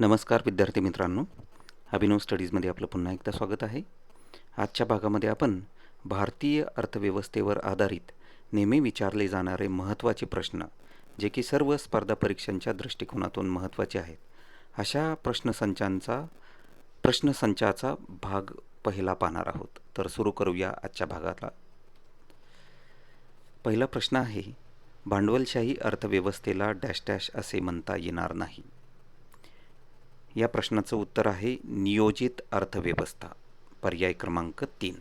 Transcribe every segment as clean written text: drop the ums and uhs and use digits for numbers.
नमस्कार विद्यार्थी मित्रांनो, अभिनव स्टडीजमध्ये आपलं पुन्हा एकदा स्वागत आहे. आजच्या भागामध्ये आपण भारतीय अर्थव्यवस्थेवर आधारित नेहमी विचारले जाणारे महत्त्वाचे प्रश्न, जे की सर्व स्पर्धा परीक्षांच्या दृष्टिकोनातून महत्त्वाचे आहेत, अशा प्रश्नसंचाचा भाग पहिला पाहणार आहोत. तर सुरू करूया आजच्या भागाला. पहिला प्रश्न आहे, भांडवलशाही अर्थव्यवस्थेला डॅश डॅश असे म्हणता येणार नाही. या प्रश्नाचं उत्तर आहे नियोजित अर्थव्यवस्था, पर्याय क्रमांक 3.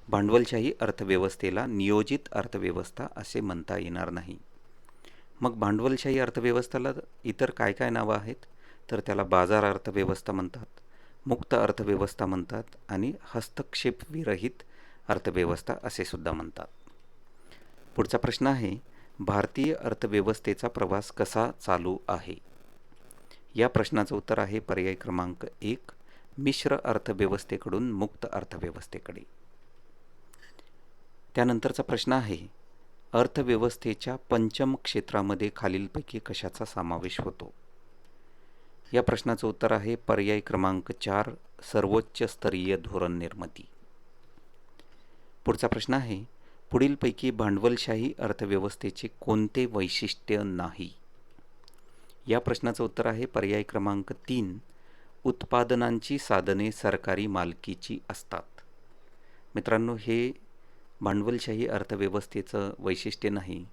भांडवलशाही अर्थव्यवस्थेला नियोजित अर्थव्यवस्था असे म्हणता येणार नाही. मग भांडवलशाही अर्थव्यवस्थेला इतर काय काय नावं आहेत? तर त्याला बाजार अर्थव्यवस्था म्हणतात, मुक्त अर्थव्यवस्था म्हणतात आणि हस्तक्षेप विरहित अर्थव्यवस्था असे सुद्धा म्हणतात. पुढचा प्रश्न आहे, भारतीय अर्थव्यवस्थेचा प्रवास कसा चालू आहे? या प्रश्नाचं उत्तर आहे पर्याय क्रमांक 1, मिश्र अर्थव्यवस्थेकडून मुक्त अर्थव्यवस्थेकडे. त्यानंतरचा प्रश्न आहे, अर्थव्यवस्थेच्या पंचम क्षेत्रामध्ये खालीलपैकी कशाचा समावेश होतो? या प्रश्नाचं उत्तर आहे पर्याय क्रमांक 4, सर्वोच्च स्तरीय धोरण निर्मिती. पुढचा प्रश्न आहे, पुढीलपैकी भांडवलशाही अर्थव्यवस्थेचे कोणते वैशिष्ट्य नाही? या प्रश्नाचं उत्तर आहे पर्याय क्रमांक 3, उत्पादनांची साधने सरकारी मालकीची असतात. मित्रांनो, हे भांडवलशाही अर्थव्यवस्थेचं वैशिष्ट्य नाही.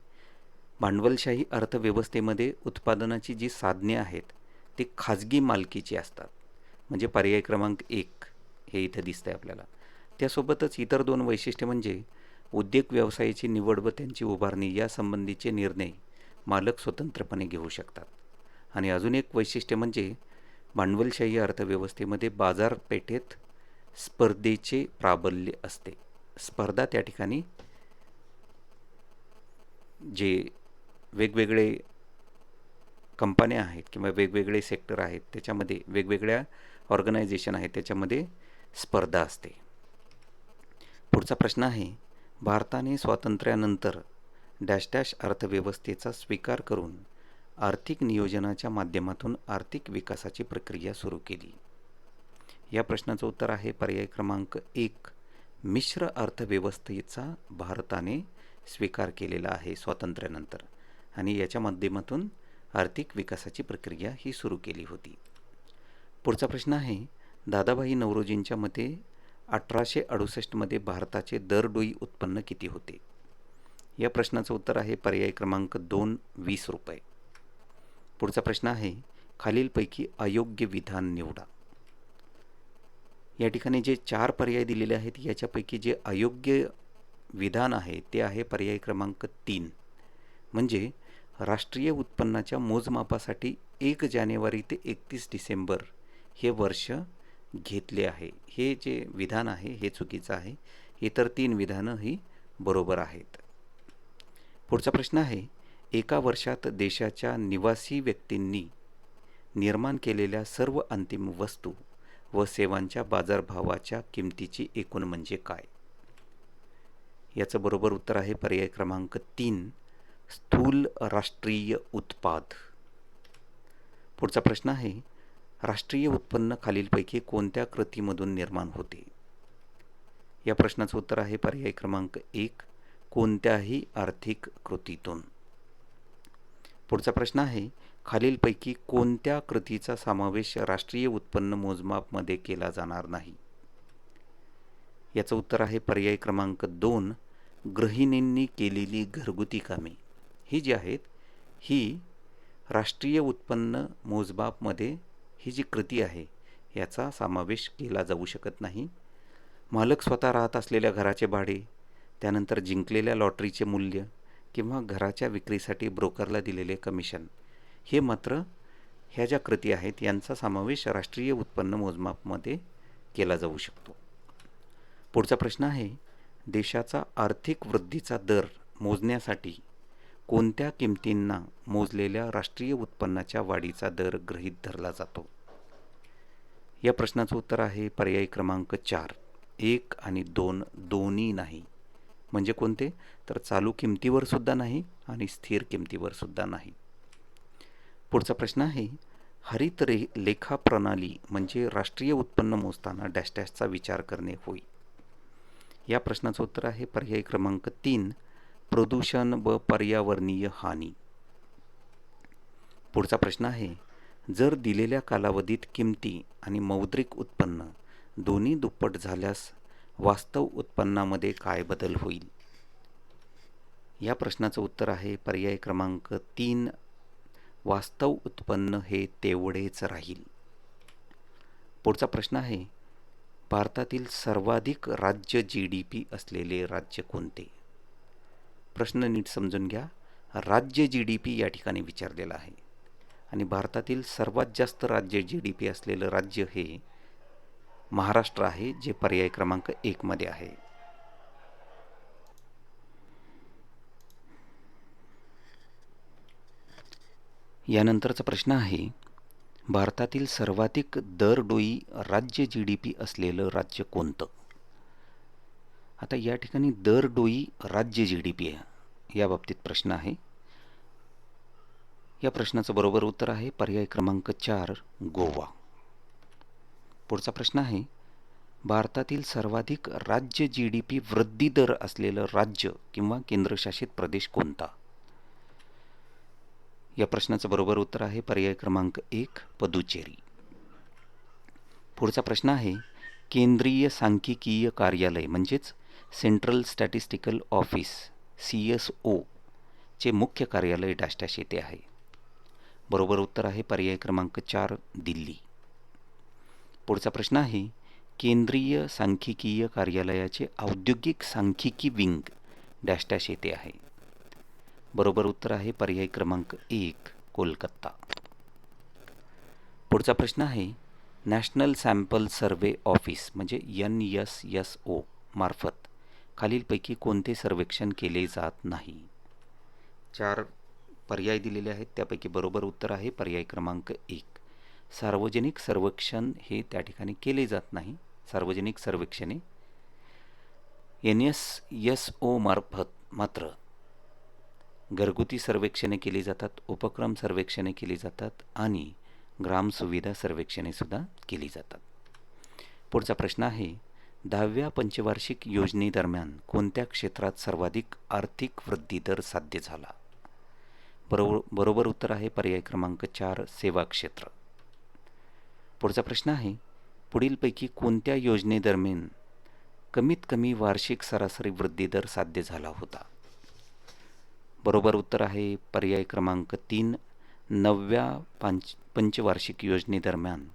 भांडवलशाही अर्थव्यवस्थेमध्ये उत्पादनाची जी साधने आहेत ती खाजगी मालकीची असतात. म्हणजे पर्याय क्रमांक 1 हे इथे दिसतंय आपल्याला. त्यासोबतच इतर 2 वैशिष्ट्ये म्हणजे उद्योग व्यवसायाची निवड व त्यांची उभारणी यासंबंधीचे निर्णय मालक स्वतंत्रपणे घेऊ शकतात. आणि अजून एक वैशिष्ट्य म्हणजे भांडवलशाही अर्थव्यवस्थेमध्ये बाजारपेठेत स्पर्धेचे प्राबल्य असते. स्पर्धा त्या ठिकाणी जे वेगवेगळे कंपन्या आहेत किंवा वेगवेगळे सेक्टर आहेत त्याच्यामध्ये वेगवेगळ्या ऑर्गनायझेशन आहेत त्याच्यामध्ये स्पर्धा असते. पुढचा प्रश्न आहे, भारताने स्वातंत्र्यानंतर डॅश डॅश अर्थव्यवस्थेचा स्वीकार करून आर्थिक नियोजनाच्या माध्यमातून आर्थिक विकासाची प्रक्रिया सुरू केली. या प्रश्नाचं उत्तर आहे पर्याय क्रमांक 1, मिश्र अर्थव्यवस्थेचा भारताने स्वीकार केलेला आहे स्वातंत्र्यानंतर आणि याच्या माध्यमातून आर्थिक विकासाची प्रक्रिया ही सुरू केली होती. पुढचा प्रश्न आहे, दादाभाई नौरोजींच्या मते 1868 भारताचे दरडोई उत्पन्न किती होते? या प्रश्नाचं उत्तर आहे पर्याय क्रमांक 2, 20 रुपये. पुढचा प्रश्न आहे, खालीलपैकी अयोग्य विधान निवडा. या ठिकाणी जे 4 पर्याय दिलेले आहेत याच्यापैकी जे अयोग्य विधान आहे ते आहे पर्याय क्रमांक 3. म्हणजे राष्ट्रीय उत्पन्नाच्या मोजमापासाठी 1 जानेवारी ते 31 डिसेंबर हे वर्ष घेतले आहे. हे जे विधान आहे हे चुकीचं आहे. इतर 3 विधानं ही बरोबर आहेत. पुढचा प्रश्न आहे, एका वर्षात देशाच्या निवासी व्यक्तींनी निर्माण केलेल्या सर्व अंतिम वस्तू व सेवांच्या बाजारभावाच्या किमतीची एकूण म्हणजे काय? याचं बरोबर उत्तर आहे पर्याय क्रमांक 3, स्थूल राष्ट्रीय उत्पाद. पुढचा प्रश्न आहे, राष्ट्रीय उत्पन्न खालीलपैकी कोणत्या कृतीमधून निर्माण होते? या प्रश्नाचं उत्तर आहे पर्याय क्रमांक 1, कोणत्याही आर्थिक कृतीतून. पुढचा प्रश्न आहे, खालीलपैकी कोणत्या कृतीचा समावेश राष्ट्रीय उत्पन्न मोजमापमध्ये केला जाणार नाही? याचं उत्तर आहे पर्याय क्रमांक 2, गृहिणींनी केलेली घरगुती कामे. ही जी आहेत ही राष्ट्रीय उत्पन्न मोजमापमध्ये ही जी कृती आहे याचा समावेश केला जाऊ शकत नाही. मालक स्वतः राहत असलेल्या घराचे भाडे, त्यानंतर जिंकलेल्या लॉटरीचे मूल्य किंवा घराच्या विक्रीसाठी ब्रोकरला दिलेले कमिशन, हे मात्र ह्या ज्या कृती आहेत यांचा समावेश राष्ट्रीय उत्पन्न मोजमापमध्ये केला जाऊ शकतो. पुढचा प्रश्न आहे, देशाचा आर्थिक वृद्धीचा दर मोजण्यासाठी कोणत्या किमतींना मोजलेल्या राष्ट्रीय उत्पन्नाच्या वाढीचा दर गृहीत धरला जातो? या प्रश्नाचं उत्तर आहे पर्याय क्रमांक 4, 1 आणि 2 दोन्ही नाही. म्हणजे कोणते? तर चालू किमतीवर सुद्धा नाही आणि स्थिर किमतीवर सुद्धा नाही. पुढचा प्रश्न आहे, हरित लेखा प्रणाली म्हणजे राष्ट्रीय उत्पन्न मोजताना डॅश डॅशचा विचार करणे होय. या प्रश्नाचं उत्तर आहे पर्याय क्रमांक 3, प्रदूषण व पर्यावरणीय हानी. पुढचा प्रश्न आहे, जर दिलेल्या कालावधीत किमती आणि मौद्रिक उत्पन्न दोन्ही दुप्पट झाल्यास वास्तव उत्पन्नामध्ये काय बदल होईल? या प्रश्नाचं उत्तर आहे पर्याय क्रमांक 3, वास्तव उत्पन्न हे तेवढेच राहील. पुढचा प्रश्न आहे, भारतातील सर्वाधिक राज्य GDP असलेले राज्य कोणते? प्रश्न नीट समजून घ्या. राज्य GDP या ठिकाणी विचारलेला आहे आणि भारतातील सर्वात जास्त राज्य GDP असलेलं राज्य हे महाराष्ट्र आहे, जे पर्याय क्रमांक 1 मध्ये आहे. यानंतरचा प्रश्न आहे, भारतातील सर्वाधिक दरडोई राज्य GDP असलेलं राज्य कोणतं? आता या ठिकाणी दरडोई राज्य GDP आहे, या बाबतीत प्रश्न आहे. या प्रश्नाचं बरोबर उत्तर आहे पर्याय क्रमांक 4, गोवा. पुढचा प्रश्न आहे, भारतातील सर्वाधिक राज्य GDP वृद्धी दर असलेलं राज्य किंवा केंद्रशासित प्रदेश कोणता? या प्रश्नाचं बरोबर उत्तर आहे पर्याय क्रमांक 1, पुदुचेरी. पुढचा प्रश्न आहे, केंद्रीय सांख्यिकीय कार्यालय म्हणजेच सेंट्रल स्टॅटिस्टिकल ऑफिस CSO चे मुख्य कार्यालय डॅश डॅश येथे आहे. बरोबर उत्तर आहे पर्याय क्रमांक 4, दिल्ली. पुढचा प्रश्न आहे, केंद्रीय सांख्यिकीय कार्यालयाचे औद्योगिक सांख्यिकी विंग डॅश डॅश येथे आहे. बरोबर उत्तर आहे पर्याय क्रमांक 1, कोलकाता. पुढचा प्रश्न आहे, नॅशनल सॅम्पल सर्व्हे ऑफिस म्हणजे NSSO मार्फत खालीलपैकी कोणते सर्वेक्षण केले जात नाही? 4 पर्याय दिलेले आहेत, त्यापैकी बरोबर उत्तर आहे पर्याय क्रमांक 1, सार्वजनिक सर्वेक्षण हे त्या ठिकाणी केले जात नाही. सार्वजनिक सर्वेक्षणे NSSO मार्फत मात्र घरगुती सर्वेक्षणे केली जातात, उपक्रम सर्वेक्षणे केली जातात आणि ग्राम सुविधा सर्वेक्षणे सुद्धा केली जातात. पुढचा प्रश्न आहे, 10व्या पंचवार्षिक योजनेदरम्यान कोणत्या क्षेत्रात सर्वाधिक आर्थिक वृद्धी दर साध्य झाला? बरोबर उत्तर आहे पर्याय क्रमांक 4, सेवा क्षेत्र. पुढचा प्रश्न आहे, पुढीलपैकी कोणत्या योजनेदरम्यान कमीत कमी वार्षिक सरासरी वृद्धी दर साध्य झाला होता? बरोबर उत्तर आहे पर्याय क्रमांक 3, 9व्या पंचवार्षिक योजनेदरम्यान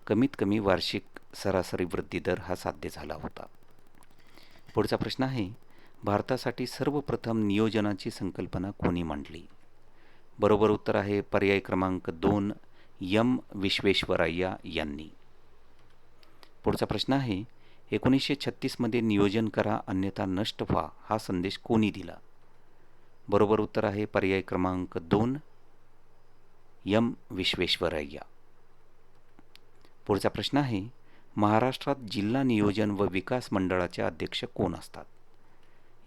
कमीत कमी वार्षिक सरासरी वृद्धी दर हा साध्य झाला होता. पुढचा प्रश्न आहे, भारतासाठी सर्वप्रथम नियोजनाची संकल्पना कोणी मांडली? बरोबर उत्तर आहे पर्याय क्रमांक 2, विश्वेश्वरय्या यांनी. पुढचा प्रश्न आहे, 1936 मध्ये नियोजन करा अन्यथा नष्ट व्हा हा संदेश कोणी दिला? बरोबर उत्तर आहे पर्याय क्रमांक 2, विश्वेश्वरय्या. पुढचा प्रश्न आहे, महाराष्ट्रात जिल्हा नियोजन व विकास मंडळाचे अध्यक्ष कोण असतात?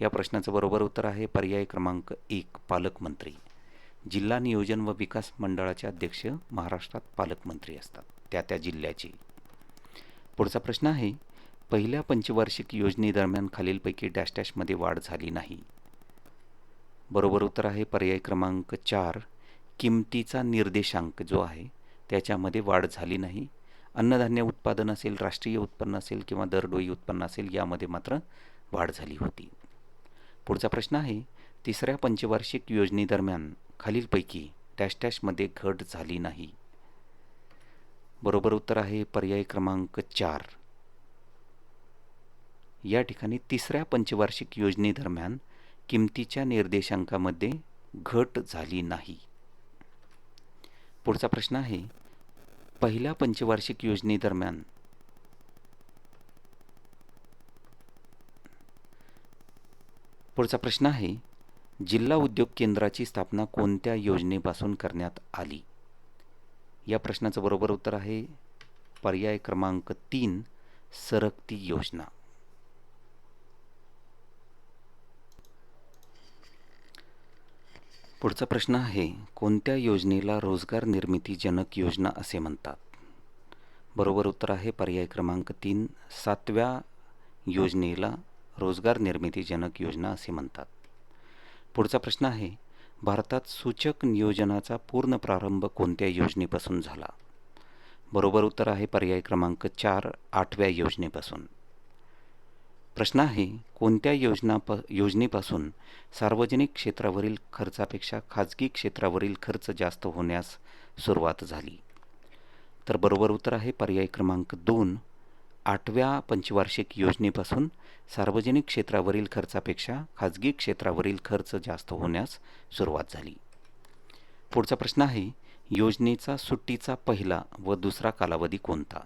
या प्रश्नाचं बरोबर उत्तर आहे पर्याय क्रमांक 1, पालकमंत्री. जिल्हा नियोजन व विकास मंडळाचे अध्यक्ष महाराष्ट्रात पालकमंत्री असतात, त्या जिल्ह्याचे. पुढचा प्रश्न आहे, पहिल्या पंचवार्षिक योजनेदरम्यान खालीलपैकी डॅश डॅशमध्ये वाढ झाली नाही. बरोबर उत्तर आहे पर्याय क्रमांक 4, किमतीचा निर्देशांक जो आहे त्याच्यामध्ये वाढ झाली नाही. अन्नधान्य उत्पादन असेल, राष्ट्रीय उत्पन्न असेल किंवा दरडोई उत्पन्न असेल, यामध्ये मात्र वाढ झाली होती. पुढचा प्रश्न आहे, तिसऱ्या पंचवार्षिक योजनेदरम्यान खालीलपैकी डॅश डॅशमध्ये घट झाली नाही. बरोबर उत्तर आहे पर्याय क्रमांक 4, या ठिकाणी तिसऱ्या पंचवार्षिक योजनेदरम्यान किमतीच्या निर्देशांकामध्ये घट झाली नाही. पुढचा प्रश्न आहे, पहिल्या पंचवार्षिक योजनेदरम्यान पुढचा प्रश्न आहे, जिल्हा उद्योग केंद्राची स्थापना कोणत्या योजनेपासून करण्यात आली? या प्रश्नाचं बरोबर उत्तर आहे पर्याय क्रमांक 3, सरकती योजना. पुढचा प्रश्न आहे, कोणत्या योजनेला रोजगार निर्मिती जनक योजना असे म्हणतात? बरोबर उत्तर आहे पर्याय क्रमांक 3, 7व्या योजनेला रोजगार निर्मिती जनक योजना असे म्हणतात. पुढचा प्रश्न आहे, भारतात सूचक नियोजनाचा पूर्ण प्रारंभ कोणत्या योजनेपासून झाला? बरोबर उत्तर आहे पर्याय क्रमांक 4, 8व्या योजनेपासून. प्रश्न आहे, कोणत्या योजनेपासून सार्वजनिक क्षेत्रावरील खर्चापेक्षा खाजगी क्षेत्रावरील खर्च जास्त होण्यास सुरुवात झाली? तर बरोबर उत्तर आहे पर्याय क्रमांक 2, 8व्या पंचवार्षिक योजनेपासून सार्वजनिक क्षेत्रावरील खर्चापेक्षा खाजगी क्षेत्रावरील खर्च जास्त होण्यास सुरुवात झाली. पुढचा प्रश्न आहे, योजनेचा सुट्टीचा पहिला व दुसरा कालावधी कोणता?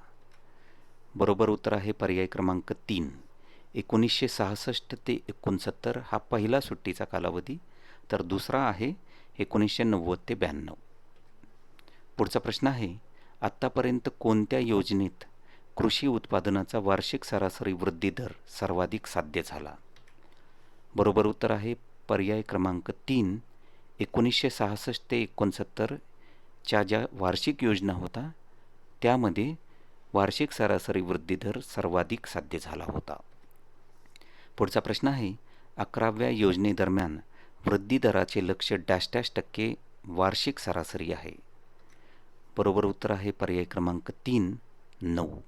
बरोबर उत्तर आहे पर्याय क्रमांक 3, 1966 ते 69 हा पहिला सुट्टीचा कालावधी, तर दुसरा आहे 1990 ते 92. पुढचा प्रश्न आहे, आत्तापर्यंत कोणत्या योजनेत कृषी उत्पादनाचा वार्षिक सरासरी वृद्धी दर सर्वाधिक साध्य झाला? बरोबर उत्तर आहे पर्याय क्रमांक 3, 1966 ते 69 च्या ज्या वार्षिक योजना होता त्यामध्ये वार्षिक सरासरी वृद्धी दर सर्वाधिक साध्य झाला होता. पुढचा प्रश्न आहे, 11व्या योजनेदरम्यान वृद्धी दराचे लक्ष्य %, वार्षिक सरासरी आहे? बरोबर उत्तर आहे पर्याय क्रमांक 3, 9.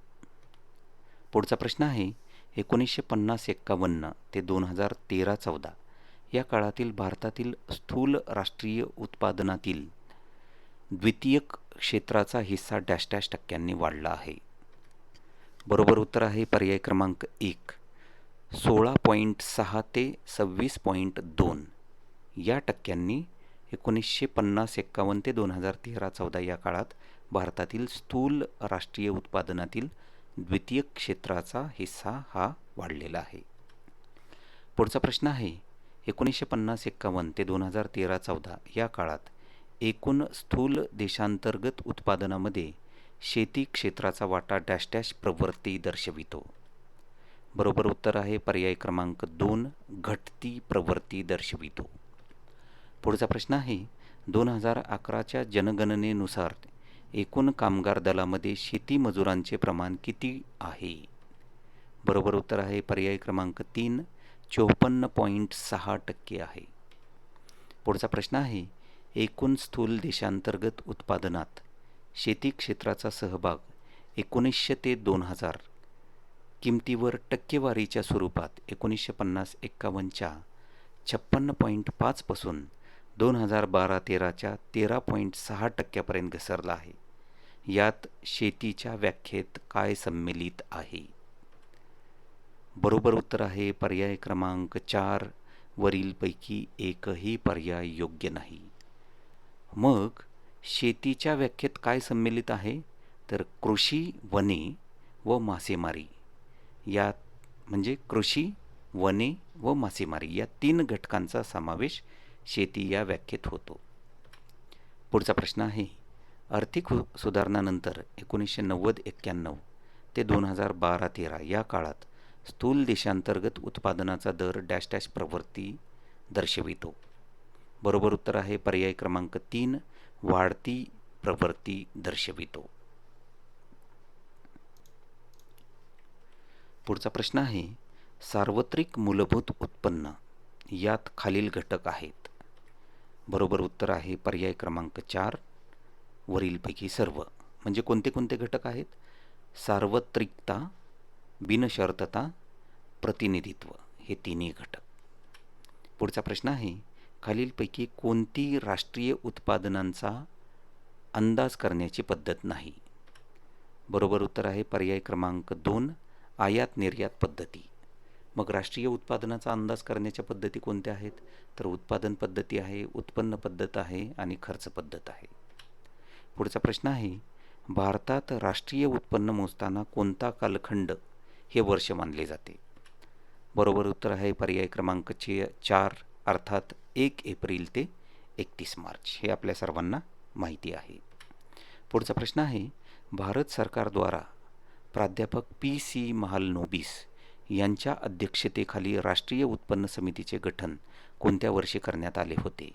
पुढचा प्रश्न आहे, 1950-51 ते 2013-14 या काळातील भारतातील स्थूल राष्ट्रीय उत्पादनातील द्वितीयक क्षेत्राचा हिस्सा %, वाढला आहे? बरोबर उत्तर आहे पर्याय क्रमांक 1, 16.6 ते 26.2 या टक्क्यांनी 1950-51 ते 2013-14 या काळात भारतातील स्थूल राष्ट्रीय उत्पादनातील द्वितीयक क्षेत्राचा हिस्सा हा वाढलेला आहे. पुढचा प्रश्न आहे, 1950-51 ते 2013-14 या काळात एकूण स्थूल देशांतर्गत उत्पादनामध्ये शेती क्षेत्राचा वाटा प्रवृत्ती दर्शवितो? बरोबर उत्तर आहे पर्याय क्रमांक 2, घटती प्रवृत्ती दर्शवितो. पुढचा प्रश्न आहे, 2011च्या जनगणनेनुसार एकूण कामगार दलामध्ये शेती मजुरांचे प्रमाण किती आहे? बरोबर उत्तर आहे पर्याय क्रमांक 3, 54.6% आहे. पुढचा प्रश्न आहे, एकूण स्थूल देशांतर्गत उत्पादनात शेती क्षेत्राचा सहभाग 1900 ते 2000 किमतीवर टक्केवारीच्या स्वरूपात 1950-51च्या 56.5 पासून 2012-13च्या 13.6% घसरला आहे. यात शेतीच्या व्याख्येत काय सम्मिलित आहे? बरोबर उत्तर आहे पर्याय क्रमांक 4, वरीलपैकी एकही पर्याय योग्य नाही. मग शेतीच्या व्याख्येत काय सम्मिलित आहे? तर कृषी, वने व मासेमारी या म्हणजे कृषी, वने व मासेमारी या 3 घटकांचा समावेश शेती या व्याख्येत होतो. पुढचा प्रश्न आहे, आर्थिक सुधारणानंतर 1990-91 ते 2012-13 या काळात स्थूल देशांतर्गत उत्पादनाचा दर प्रवृत्ती दर्शवितो? बरोबर उत्तर आहे पर्याय क्रमांक 3, वाढती प्रवृत्ती दर्शवितो. पुढचा प्रश्न आहे, सार्वत्रिक मूलभूत उत्पन्न यात खालील घटक आहेत? बरोबर उत्तर आहे पर्याय क्रमांक 4, वरीलपैकी सर्व. म्हणजे कोणते कोणते घटक आहेत? सार्वत्रिकता, बिनशर्तता, प्रतिनिधित्व हे तिन्ही घटक. पुढचा प्रश्न आहे, खालीलपैकी कोणती राष्ट्रीय उत्पादनांचा अंदाज करण्याची पद्धत नाही? बरोबर उत्तर आहे पर्याय क्रमांक 2, आयात निर्यात पद्धती. मग राष्ट्रीय उत्पादनाचा अंदाज करण्याच्या पद्धती कोणत्या आहेत? तर उत्पादन पद्धती आहे, उत्पन्न पद्धत आहे आणि खर्च पद्धत आहे. पुढचा प्रश्न आहे, भारतात राष्ट्रीय उत्पन्न मोजताना कोणता कालखंड हे वर्ष मानले जाते? बरोबर उत्तर आहे पर्याय क्रमांक 4, अर्थात 1 एप्रिल ते 31 मार्च. हे आपल्या सर्वांना माहिती आहे. पुढचा प्रश्न आहे, भारत सरकारद्वारा प्राध्यापक PC महालनोबिस यांच्या अध्यक्षतेखाली राष्ट्रीय उत्पन्न समितीचे गठन कोणत्या वर्षी करण्यात आले होते?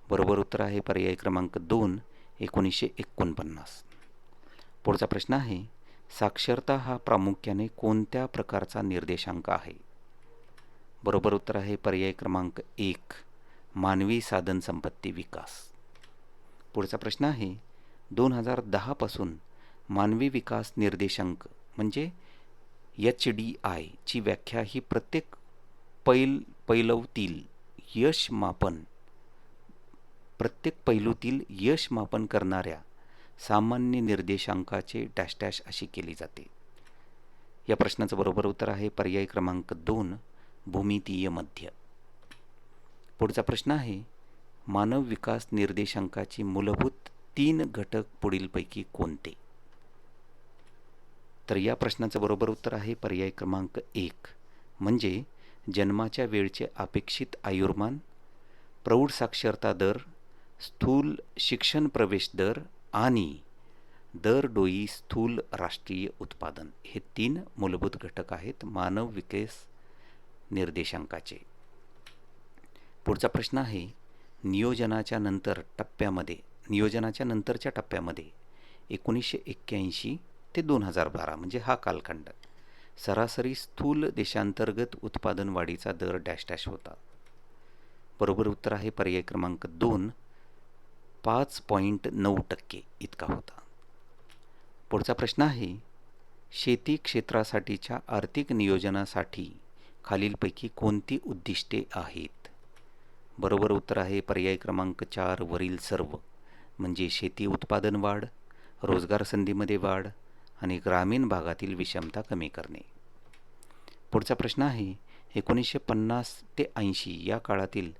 बरोबर उत्तर आहे पर्याय क्रमांक 2, 1949. पुढचा प्रश्न आहे, साक्षरता हा प्रामुख्याने कोणत्या प्रकारचा निर्देशांक आहे? बरोबर उत्तर आहे पर्याय क्रमांक 1, मानवी साधनसंपत्ती विकास. पुढचा प्रश्न आहे, 2010 पासून मानवी विकास निर्देशांक म्हणजे HDI ची व्याख्या ही प्रत्येक पैलूतील यश मापन करणाऱ्या सामान्य निर्देशांकाचे डॅश डॅश अशी केली जाते. या प्रश्नाचं बरोबर उत्तर आहे पर्याय क्रमांक 2, भूमितीय मध्य. पुढचा प्रश्न आहे, मानव विकास निर्देशांकाचे मूलभूत 3 घटक पुढीलपैकी कोणते? तर या प्रश्नाचं बरोबर उत्तर आहे पर्याय क्रमांक 1, म्हणजे जन्माच्या वेळचे अपेक्षित आयुर्मान, प्रौढ साक्षरता दर, स्थूल शिक्षण प्रवेश दर आणि दरडोई स्थूल राष्ट्रीय उत्पादन. हे 3 मूलभूत घटक आहेत मानव विकास निर्देशांकाचे. पुढचा प्रश्न आहे, नियोजनाच्या नंतरच्या टप्प्यामध्ये 1981 ते 2012 म्हणजे हा कालखंड सरासरी स्थूल देशांतर्गत उत्पादन वाढीचा दर डॅश डॅश होता. बरोबर उत्तर आहे पर्याय क्रमांक 2, 5.9% इतका होता. पुढचा प्रश्न आहे, शेती क्षेत्रासाठीच्या आर्थिक नियोजनासाठी खालीलपैकी कोणती उद्दिष्टे आहेत? बरोबर उत्तर आहे पर्याय क्रमांक 4, वरील सर्व, म्हणजे शेती उत्पादन वाढ, रोजगार संधीमध्ये वाढ आणि ग्रामीण भागातील विषमता कमी करणे. पुढचा प्रश्न आहे, 1950 ते 80 या काळातील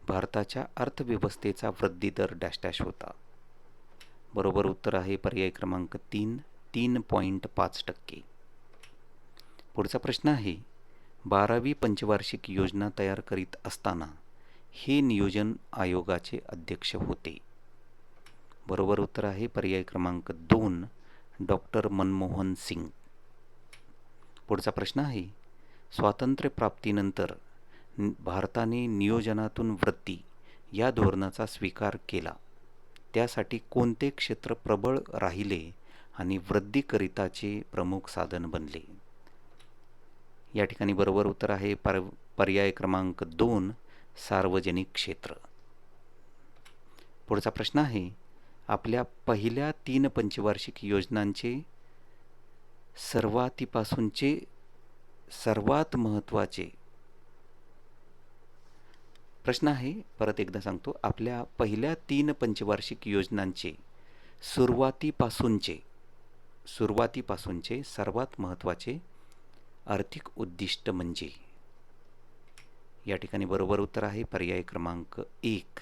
भारताच्या अर्थव्यवस्थेचा वृद्धी दर डॅश डॅश होता. बरोबर उत्तर आहे पर्याय क्रमांक 3, 3.5%. पुढचा प्रश्न आहे, 12वी पंचवार्षिक योजना तयार करीत असताना हे नियोजन आयोगाचे अध्यक्ष होते. बरोबर उत्तर आहे पर्याय क्रमांक 2, डॉक्टर मनमोहन सिंग. पुढचा प्रश्न आहे, स्वातंत्र्यप्राप्तीनंतर भारताने नियोजनातून वृद्धी या धोरणाचा स्वीकार केला. त्यासाठी कोणते क्षेत्र प्रबळ राहिले आणि वृद्धीकरिताचे प्रमुख साधन बनले? या ठिकाणी बरोबर उत्तर आहे पर्याय क्रमांक 2, सार्वजनिक क्षेत्र. पुढचा प्रश्न आहे, आपल्या पहिल्या 3 पंचवार्षिक योजनांचे सुरुवातीपासूनचे सर्वात महत्त्वाचे प्रश्न आहे, परत एकदा सांगतो, आपल्या पहिल्या 3 पंचवार्षिक योजनांचे सुरुवातीपासूनचे सर्वात महत्त्वाचे आर्थिक उद्दिष्ट म्हणजे? या ठिकाणी बरोबर उत्तर आहे पर्याय क्रमांक 1,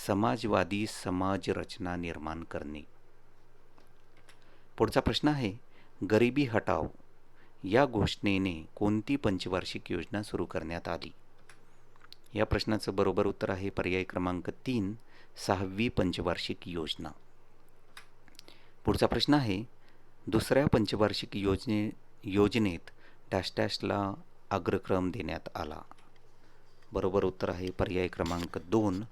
समाजवादी समाज रचना निर्माण करणे. पुढचा प्रश्न आहे, गरिबी हटाव या घोषणेने कोणती पंचवार्षिक योजना सुरू करण्यात आली? या प्रश्नाचं बरोबर उत्तर आहे पर्याय क्रमांक 3, 6वी पंचवार्षिक योजना. पुढचा प्रश्न आहे, दुसऱ्या पंचवार्षिक योजनेत डॅश डॅशला अग्रक्रम देण्यात आला. बरोबर उत्तर आहे पर्याय क्रमांक 2,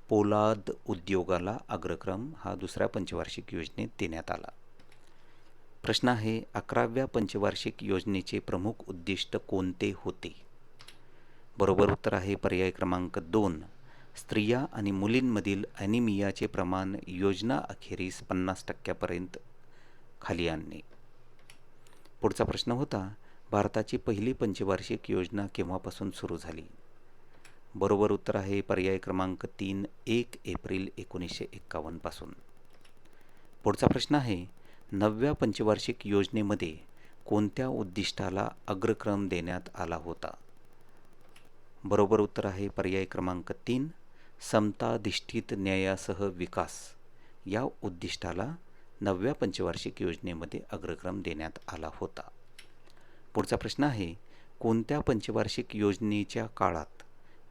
पोलाद उद्योगाला अग्रक्रम हा दुसऱ्या पंचवार्षिक योजनेत देण्यात आला. प्रश्न आहे, 11व्या पंचवार्षिक योजनेचे प्रमुख उद्दिष्ट कोणते होते? बरोबर उत्तर आहे पर्याय क्रमांक 2, स्त्रिया आणि मुलींमधील ॲनिमियाचे प्रमाण योजना अखेरीस 50% खाली आणणे. पुढचा प्रश्न होता, भारताची पहिली पंचवार्षिक योजना केव्हापासून सुरू झाली? बरोबर उत्तर आहे पर्याय क्रमांक 3, 1 एप्रिल 1951 पासून. पुढचा प्रश्न आहे, 9व्या पंचवार्षिक योजनेमध्ये कोणत्या उद्दिष्टाला अग्रक्रम देण्यात आला होता? बरोबर उत्तर आहे पर्याय क्रमांक 3, समताधिष्ठित न्यायासह विकास या उद्दिष्टाला 9व्या पंचवार्षिक योजनेमध्ये अग्रक्रम देण्यात आला होता. पुढचा प्रश्न आहे, कोणत्या पंचवार्षिक योजनेच्या काळात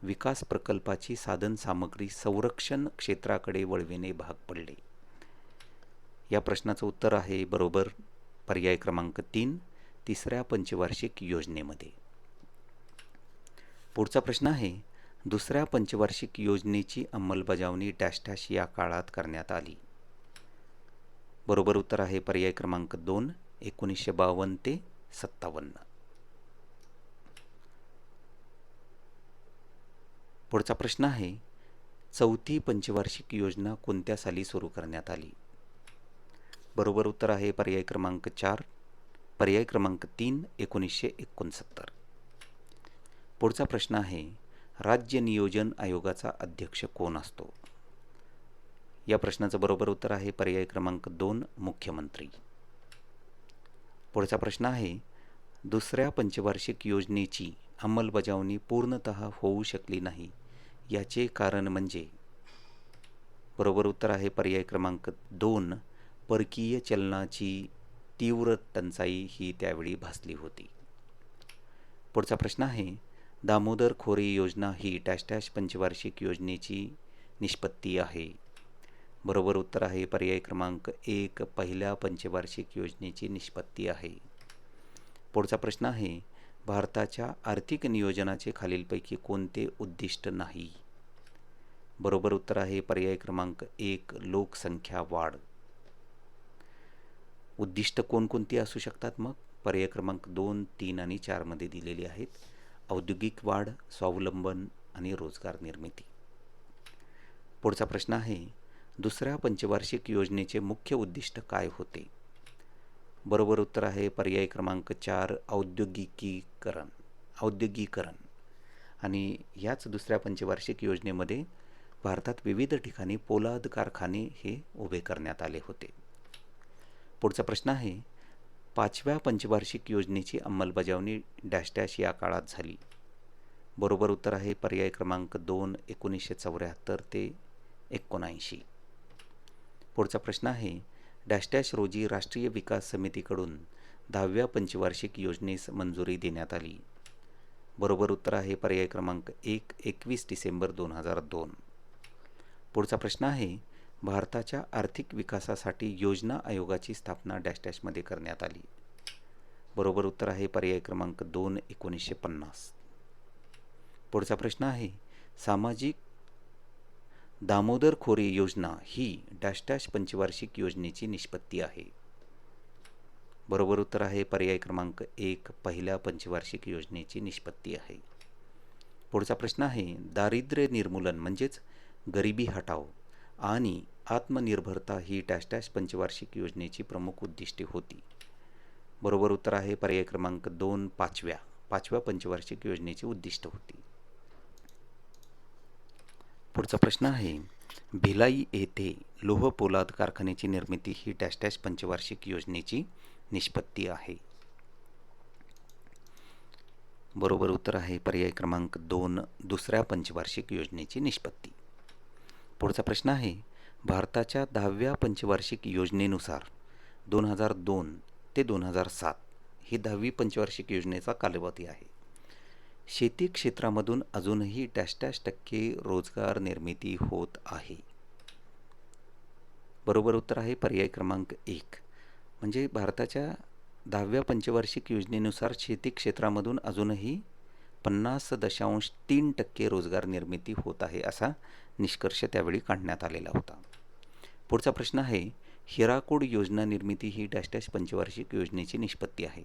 विकास प्रकल्पाची साधनसामग्री संरक्षण क्षेत्राकडे वळविणे भाग पडले? या प्रश्नाचं उत्तर आहे बरोबर पर्याय क्रमांक 3, 3ऱ्या पंचवार्षिक योजनेमध्ये. पुढचा प्रश्न आहे, दुसऱ्या पंचवार्षिक योजनेची अंमलबजावणी डॅश डॅश या काळात करण्यात आली. बरोबर उत्तर आहे पर्याय क्रमांक 2, 1952 ते 57. पुढचा प्रश्न आहे, चौथी पंचवार्षिक योजना कोणत्या साली सुरू करण्यात आली? बरोबर उत्तर आहे पर्याय क्रमांक 4, पर्याय क्रमांक 3, 1969. पुढचा प्रश्न आहे, राज्य नियोजन आयोगाचा अध्यक्ष कोण असतो? या प्रश्नाचं बरोबर उत्तर आहे पर्याय क्रमांक 2, मुख्यमंत्री. पुढचा प्रश्न आहे, दुसऱ्या पंचवार्षिक योजनेची अंमलबजावणी पूर्णतः होऊ शकली नाही याचे कारण म्हणजे? बरोबर उत्तर आहे पर्याय क्रमांक 2, परकीय चलनाची तीव्र टंचाई ही त्यावेळी भासली होती. पुढचा प्रश्न आहे, दामोदर खोरे योजना ही डॅश डॅश पंचवार्षिक योजनेची निष्पत्ती आहे. बरोबर उत्तर आहे पर्याय क्रमांक 1, पहिल्या पंचवार्षिक योजनेची निष्पत्ती आहे. पुढचा प्रश्न आहे, भारताच्या आर्थिक नियोजनाचे खालीलपैकी कोणते उद्दिष्ट नाही? बरोबर उत्तर आहे पर्याय क्रमांक 1, लोकसंख्या वाढ. उद्दिष्ट कोणकोणती असू शकतात मग? पर्याय क्रमांक 2, 3 आणि 4 मध्ये दिलेली आहेत. औद्योगिक वाढ, स्वावलंबन आणि रोजगार निर्मिती. पुढचा प्रश्न आहे, दुसऱ्या पंचवार्षिक योजनेचे मुख्य उद्दिष्ट काय होते? बरोबर उत्तर आहे पर्याय क्रमांक 4, औद्योगिकीकरण. आणि याच दुसऱ्या पंचवार्षिक योजनेमध्ये भारतात विविध ठिकाणी पोलाद कारखाने हे उभे करण्यात आले होते. पुढचा प्रश्न आहे, पाचव्या पंचवार्षिक योजनेची अंमलबजावणी डॅश डॅश या काळात झाली. बरोबर उत्तर आहे पर्याय क्रमांक 2, 1974 ते 1979. पुढचा प्रश्न आहे, डॅश डॅश रोजी राष्ट्रीय विकास समितीकडून 10व्या पंचवार्षिक योजनेस मंजुरी देण्यात आली. बरोबर उत्तर आहे पर्याय क्रमांक 1, 21 डिसेंबर 2002. पुढचा प्रश्न आहे, भारताच्या आर्थिक विकासासाठी योजना आयोगाची स्थापना डॅश डॅशमध्ये करण्यात आली. बरोबर उत्तर आहे पर्याय क्रमांक 2, 1950. पुढचा प्रश्न आहे, सामाजिक दामोदर खोरे योजना ही डॅश डॅश पंचवार्षिक योजनेची निष्पत्ती आहे. बरोबर उत्तर आहे पर्याय क्रमांक 1, पहिल्या पंचवार्षिक योजनेची निष्पत्ती आहे. पुढचा प्रश्न आहे, दारिद्र्य निर्मूलन म्हणजेच गरिबी हटाव आणि आत्मनिर्भरता ही डॅश डॅश पंचवार्षिक योजनेची प्रमुख उद्दिष्टे होती. बरोबर उत्तर आहे पर्याय क्रमांक 2, पाचव्या पंचवार्षिक योजनेची उद्दिष्ट होती. पुढचा प्रश्न आहे, भिलाई येथे लोह पोलाद कारखान्याची निर्मिती ही डॅश डॅश पंचवार्षिक योजनेची निष्पत्ती आहे. बरोबर उत्तर आहे पर्याय क्रमांक 2, दुसऱ्या पंचवार्षिक योजनेची निष्पत्ती. पुढचा प्रश्न आहे, भारताच्या 10व्या पंचवार्षिक योजनेनुसार 2002 ते 2007 ही 10वी पंचवार्षिक योजनेचा कालावधी आहे. शेती क्षेत्रामधून अजूनही डॅश डॅश टक्के रोजगार निर्मिती होत आहे. बरोबर उत्तर आहे पर्याय क्रमांक 1. म्हणजे भारताच्या 10व्या पंचवार्षिक योजनेनुसार शेती क्षेत्रामधून अजूनही 50.3% रोजगार निर्मिती होत आहे असा निष्कर्ष त्यावेळी काढण्यात आलेला होता. पुढचा प्रश्न आहे, हिराकोड योजना निर्मिती ही डॅश डॅश पंचवार्षिक योजनेची निष्पत्ती आहे.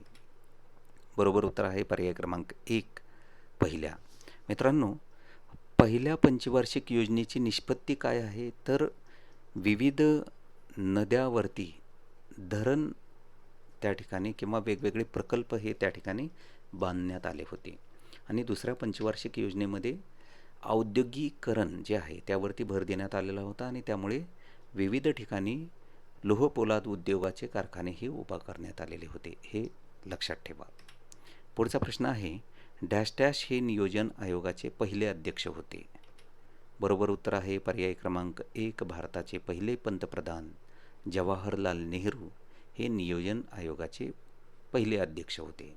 बरोबर उत्तर आहे पर्याय क्रमांक 1, पहिल्या. मित्रांनो, पहिल्या पंचवार्षिक योजनेची निष्पत्ती काय आहे, तर विविध नद्यावरती धरण त्या ठिकाणी किंवा वेगवेगळे प्रकल्प हे त्या ठिकाणी बांधण्यात आले होते. आणि दुसऱ्या पंचवार्षिक योजनेमध्ये औद्योगिकीकरण जे आहे त्यावरती भर देण्यात आलेला होता आणि त्यामुळे विविध ठिकाणी लोहपोलाद उद्योगाचे कारखानेही उभा करण्यात आलेले होते. हे लक्षात ठेवा. पुढचा प्रश्न आहे, डॅश डॅश हे नियोजन आयोगाचे पहिले अध्यक्ष होते. बरोबर उत्तर आहे पर्याय क्रमांक 1, भारताचे पहिले पंतप्रधान जवाहरलाल नेहरू हे नियोजन आयोगाचे पहिले अध्यक्ष होते.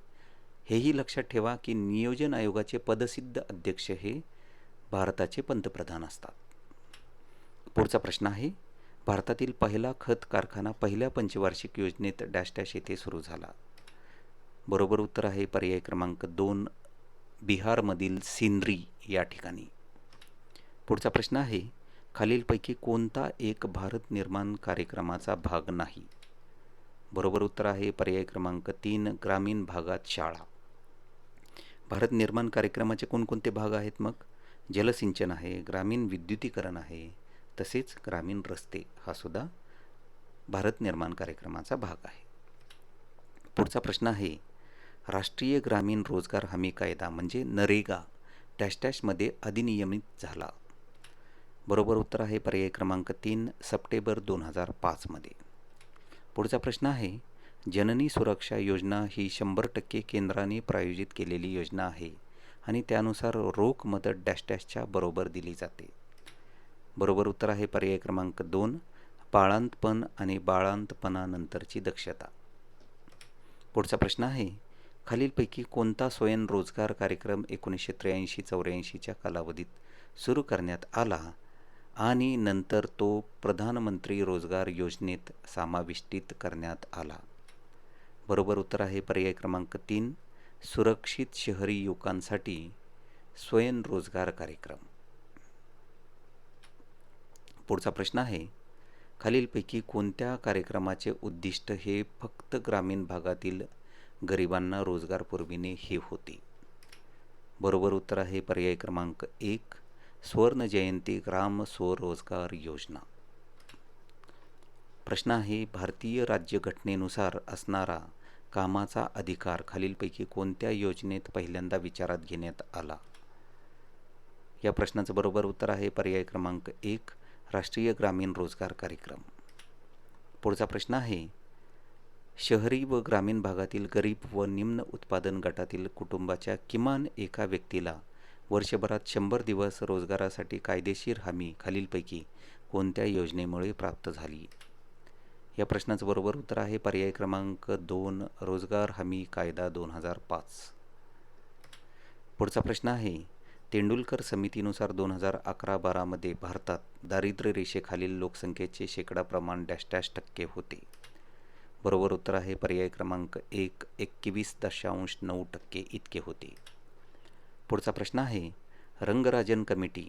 हेही लक्षात ठेवा की नियोजन आयोगाचे पदसिद्ध अध्यक्ष हे भारताचे पंतप्रधान असतात. पुढचा प्रश्न आहे, भारतातील पहिला खत कारखाना पहिल्या पंचवार्षिक योजनेत डॅश डॅश येथे सुरू झाला. बरोबर उत्तर आहे पर्याय क्रमांक 2, बिहारमधील सिंद्री या ठिकाणी. पुढचा प्रश्न आहे, खालीलपैकी कोणता एक भारत निर्माण कार्यक्रमाचा भाग नाही? बरोबर उत्तर आहे पर्याय क्रमांक 3, ग्रामीण भागात शाळा. भारत निर्माण कार्यक्रमाचे कोणकोणते भाग आहेत मग? जलसिंचन आहे, ग्रामीण विद्युतीकरण आहे, तसेच ग्रामीण रस्ते हा सुद्धा भारत निर्माण कार्यक्रमाचा भाग आहे. पुढचा प्रश्न आहे, राष्ट्रीय ग्रामीण रोजगार हमी कायदा म्हणजे नरेगा डॅश डॅशमध्ये अधिनियमित झाला. बरोबर उत्तर आहे पर्याय क्रमांक 3, सप्टेंबर 2005 मध्ये. पुढचा प्रश्न आहे, जननी सुरक्षा योजना ही 100% केंद्राने प्रायोजित केलेली योजना आहे आणि त्यानुसार रोख मदत डॅश डॅशच्या बरोबर दिली जाते. बरोबर उत्तर आहे पर्याय क्रमांक 2, बाळंतपण आणि बाळंतपणानंतरची दक्षता. पुढचा प्रश्न आहे, खालीलपैकी कोणता स्वयंरोजगार कार्यक्रम 1983-84च्या कालावधीत सुरू करण्यात आला आणि नंतर तो प्रधानमंत्री रोजगार योजनेत समाविष्टीत करण्यात आला? बरोबर उत्तर आहे पर्याय क्रमांक 3, सुरक्षित शहरी युवकांसाठी स्वयंरोजगार कार्यक्रम. पुढचा प्रश्न आहे, खालीलपैकी कोणत्या कार्यक्रमाचे उद्दिष्ट हे फक्त ग्रामीण भागातील गरिबांना रोजगार पुरविणे हे होते? बरोबर उत्तर आहे पर्याय क्रमांक 1, स्वर्ण जयंती ग्राम स्वरोजगार योजना. प्रश्न आहे, भारतीय राज्यघटनेनुसार असणारा कामाचा अधिकार खालीलपैकी कोणत्या योजनेत पहिल्यांदा विचारात घेण्यात आला? या प्रश्नाचं बरोबर उत्तर आहे पर्याय क्रमांक 1, राष्ट्रीय ग्रामीण रोजगार कार्यक्रम. पुढचा प्रश्न आहे, शहरी व ग्रामीण भागातील गरीब व निम्न उत्पादन गटातील कुटुंबाच्या किमान एका व्यक्तीला वर्षभरात 100 दिवस रोजगारासाठी कायदेशीर हमी खालीलपैकी कोणत्या योजनेमुळे प्राप्त झाली? या प्रश्नाचं बरोबर उत्तर आहे पर्याय क्रमांक 2, रोजगार हमी कायदा 2005. पुढचा प्रश्न आहे, तेंडुलकर समितीनुसार 2011-12 मध्ये भारतात दारिद्र्य रेषेखालील लोकसंख्येचे शेकडा प्रमाण डॅश डॅश टक्के होते? बरोबर उत्तर आहे पर्याय क्रमांक 1, 21.9% इतके होते. पुढचा प्रश्न आहे, रंगराजन कमिटी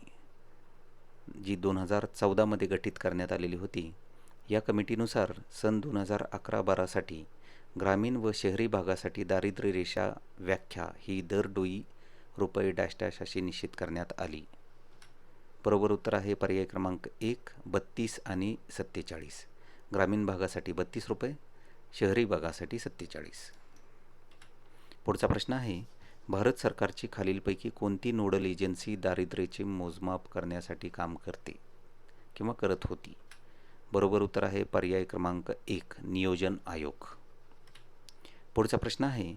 जी 2014 मध्ये गठीत करण्यात आलेली होती, या कमिटीनुसार सन 2011-12 साठी ग्रामीण व शहरी भागासाठी दारिद्र्य रेषा व्याख्या ही दरडोई रुपये डॅश डॅश अशी निश्चित करण्यात आली. बरोबर उत्तर आहे पर्याय क्रमांक 1, 32 आणि 47. ग्रामीण भागासाठी 32 रुपये, शहरी भागासाठी 47. पुढचा प्रश्न आहे, भारत सरकारची खालीलपैकी कोणती नोडल एजन्सी दारिद्र्याचे मोजमाप करण्यासाठी काम करते किंवा करत होती? बरोबर उत्तर आहे पर्याय क्रमांक 1, नियोजन आयोग. पुढचा प्रश्न आहे,